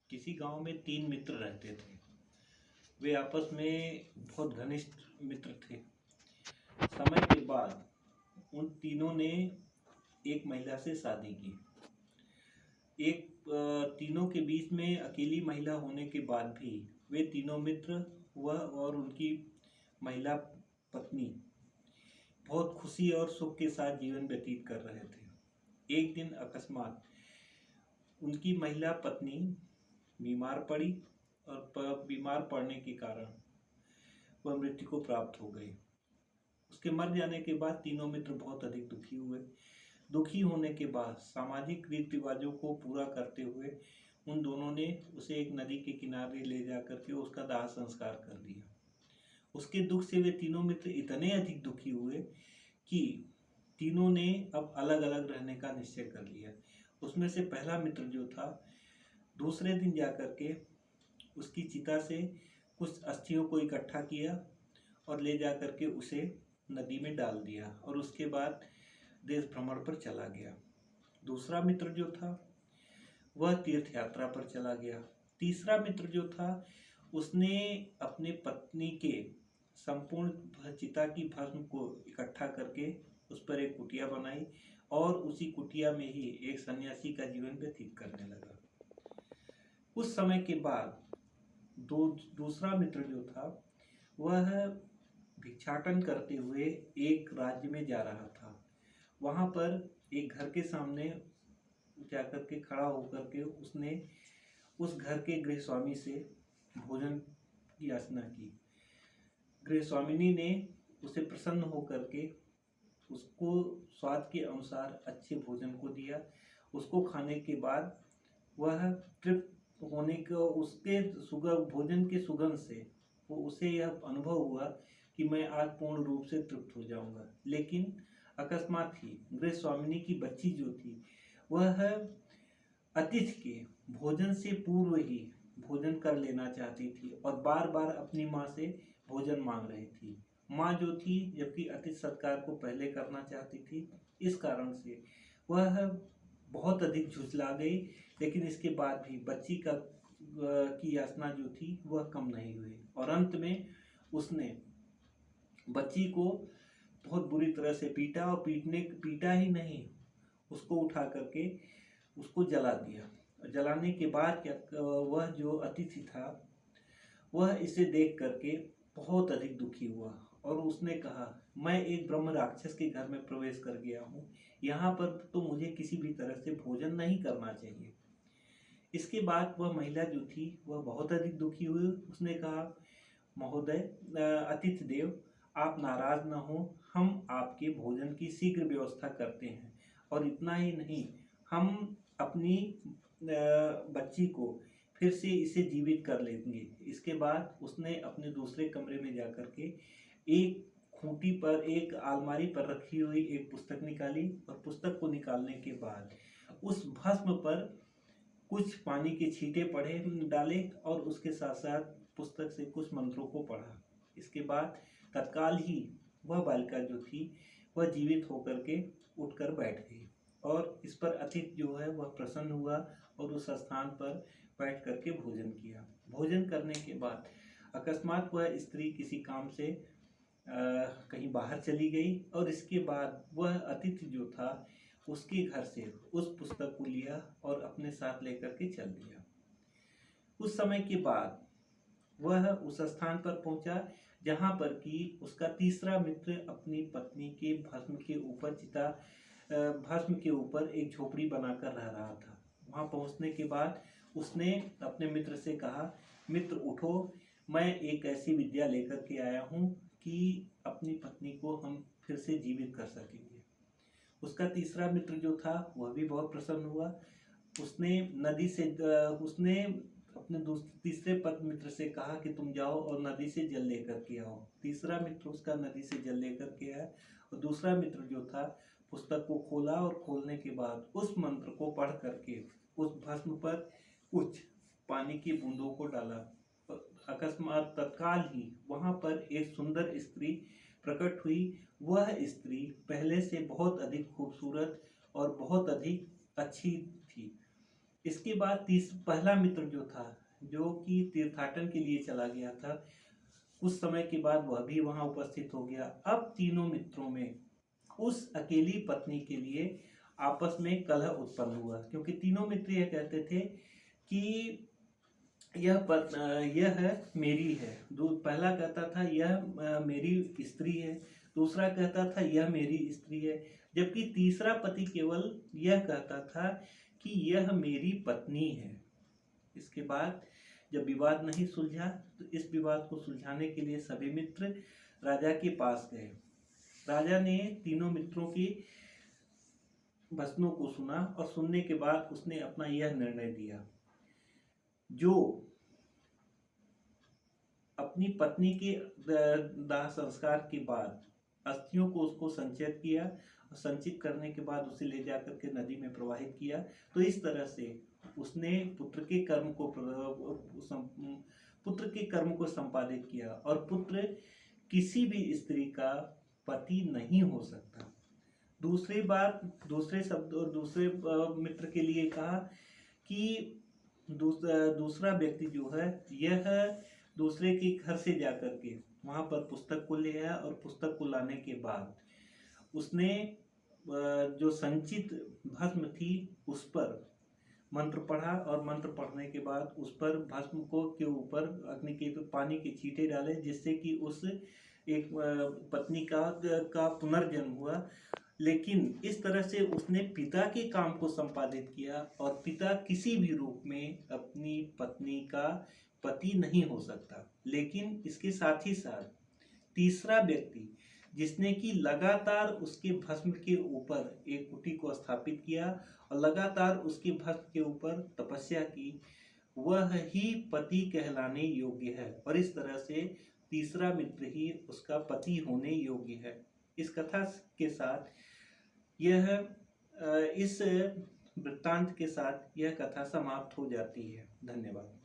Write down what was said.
किसी गांव में 3 मित्र रहते थे। वे आपस में बहुत घनिष्ठ मित्र थे। समय के बाद उन तीनों ने एक महिला से शादी की। तीनों के बीच में अकेली महिला होने के बाद भी वे तीनों मित्र, वह और उनकी महिला पत्नी, बहुत खुशी और सुख के साथ जीवन व्यतीत कर रहे थे। एक दिन अकस्मात उनकी महिला पत्नी बीमार पड़ी और बीमार पड़ने के कारण वह मृत्यु को प्राप्त हो गई। उसके मर जाने के बाद तीनों मित्र बहुत अधिक दुखी हुए। दुखी होने के बाद सामाजिक रीति रिवाजों को पूरा करते हुए उन दोनों ने उसे एक नदी के किनारे ले जाकर के उसका दाह संस्कार कर दिया। उसके दुख से वे तीनों मित्र इतने अधिक दुखी हुए कि तीनों ने अब अलग अलग रहने का निश्चय कर लिया। उसमें से पहला मित्र जो था, दूसरे दिन जाकर के उसकी चिता से कुछ अस्थियों को इकट्ठा किया और ले जाकर के उसे नदी में डाल दिया और उसके बाद देश भ्रमण पर चला गया। दूसरा मित्र जो था वह तीर्थ यात्रा पर चला गया। तीसरा मित्र जो था उसने अपने पत्नी के संपूर्ण चिता की भस्म को इकट्ठा करके उस पर एक कुटिया बनाई और उसी कुटिया में ही एक सन्यासी का जीवन व्यतीत करने लगा। कुछ समय के बाद दूसरा मित्र जो था वह भिक्षाटन करते हुए एक राज्य में जा रहा था। वहाँ पर एक घर के सामने जाकर के खड़ा होकर के उसने उस घर के गृहस्वामी से भोजन की याचना की। गृहस्वामिनी ने उसे प्रसन्न होकर के उसको स्वाद के अनुसार अच्छे भोजन को दिया। उसको खाने के बाद वह तृप्त होने को उसके भोजन के सुगंध से वो उसे यह अनुभव हुआ कि मैं आज पूर्ण रूप से तृप्त हो जाऊंगा। लेकिन अकस्मात ही गृहस्वामिनी की बच्ची जो थी वह अतिथि के भोजन से पूर्व ही भोजन कर लेना चाहती थी और बार बार अपनी माँ से भोजन मांग रही थी। माँ जो थी जबकि अतिथि सत्कार को पहले करना चाहती थी, इस कारण से वह बहुत अधिक झुठला गई। लेकिन इसके बाद भी बच्ची की याचना जो थी वह कम नहीं हुई और अंत में उसने बच्ची को बहुत बुरी तरह से पीटा और पीटा ही नहीं, उसको उठा करके उसको जला दिया। जलाने के बाद वह जो अतिथि था वह इसे देख करके बहुत अधिक दुखी हुआ और उसने कहा, मैं एक ब्रह्म राक्षस के घर में प्रवेश कर गया हूँ, यहाँ पर तो मुझे किसी भी तरह से भोजन नहीं करना चाहिए। इसके बाद वह महिला जो थी वह बहुत अधिक दुखी हुई। उसने कहा, महोदय, अतिथि देव, आप नाराज न हो, हम आपके भोजन की शीघ्र व्यवस्था करते हैं और इतना ही नहीं, हम अपनी बच्ची को फिर से इसे जीवित कर लेंगे। इसके बाद उसने अपने दूसरे कमरे में जाकर के एक खूंटी पर, एक अलमारी पर रखी हुई एक पुस्तक निकाली और पुस्तक को निकालने के बाद उस भस्म पर कुछ पानी के छींटे डाले और उसके साथ साथ पुस्तक से कुछ मंत्रों को पढ़ा। इसके बाद तत्काल ही वह बालिका जो थी वह जीवित होकर के उठकर बैठ गई और इस पर अतिथि जो है वह प्रसन्न हुआ और उस स्थान पर बैठ करके भोजन किया। भोजन करने के बाद अकस्मात वह स्त्री किसी काम से कहीं बाहर चली गई और इसके बाद वह अतिथि जो था उसके घर से उस पुस्तक को लिया और अपने साथ लेकर के चल दिया। कुछ समय के बाद वह उस स्थान पर पहुंचा जहां पर कि उसका तीसरा मित्र अपनी पत्नी के भस्म के ऊपर एक झोपड़ी बनाकर रह रहा था। वहां पहुंचने के बाद उसने अपने मित्र से कहा, मित्र उठो, मैं एक ऐसी विद्या लेकर के आया हूं कि अपनी पत्नी को हम फिर से जीवित कर सकेंगे। उसका तीसरा मित्र जो था वह भी बहुत प्रसन्न हुआ। उसने अपने तीसरे मित्र से कहा कि तुम जाओ और नदी से जल लेकर के आओ। तीसरा मित्र उसका नदी से जल लेकर के आया और दूसरा मित्र जो था पुस्तक को खोला और खोलने के बाद उस मंत्र को पढ़ करके उस भस्म पर कुछ पानी की बूंदों को डाला। अकस्मात तत्काल ही वहां पर एक सुंदर स्त्री प्रकट हुई। वह स्त्री पहले से बहुत अधिक खूबसूरत और बहुत अधिक अच्छी थी। इसके बाद पहला मित्र जो था, जो कि तीर्थाटन के लिए चला गया था, कुछ समय के बाद वह भी वहां उपस्थित हो गया। अब तीनों मित्रों में उस अकेली पत्नी के लिए आपस में कलह उत्पन्न हुआ, क्योंकि तीनों मित्र यह कहते थे कि यह मेरी है। पहला कहता था यह मेरी स्त्री है, दूसरा कहता था यह मेरी स्त्री है, जबकि तीसरा पति केवल यह कहता था कि यह मेरी पत्नी है। इसके बाद जब विवाद नहीं सुलझा तो इस विवाद को सुलझाने के लिए सभी मित्र राजा के पास गए। राजा ने तीनों मित्रों की वचनों को सुना और सुनने के बाद उसने अपना यह निर्णय दिया, जो अपनी पत्नी के दाह संस्कार के बाद अस्थियों को उसको संचित किया और संचित करने के बाद उसे ले जाकर के नदी में प्रवाहित किया। तो इस तरह से उसने पुत्र के कर्म को संपादित किया, और पुत्र किसी भी स्त्री का पति नहीं हो सकता। दूसरे मित्र के लिए कहा कि दूसरा व्यक्ति जो है यह दूसरे के घर से जाकर के वहां पर पुस्तक को ले आया, और पुस्तक को लाने के बाद उसने जो संचित भस्म थी उस पर मंत्र पढ़ा, और मंत्र पढ़ने के बाद उस पर भस्म के ऊपर अग्नि के पानी के छींटे डाले, जिससे कि उस एक पत्नी का पुनर्जन्म हुआ। लेकिन इस तरह से उसने पिता के काम को संपादित किया, और पिता किसी भी रूप में अपनी पत्नी का पति नहीं हो सकता। लेकिन इसके साथ ही साथ तीसरा व्यक्ति जिसने कि लगातार उसके भस्म के ऊपर एक कुटी को स्थापित किया और लगातार उसके भस्म के ऊपर तपस्या की, वह ही पति कहलाने योग्य है, और इस तरह से तीसरा मित्र ही उसका पति होने योग्य है। इस कथा के साथ इस वृत्तांत के साथ यह कथा समाप्त हो जाती है। धन्यवाद।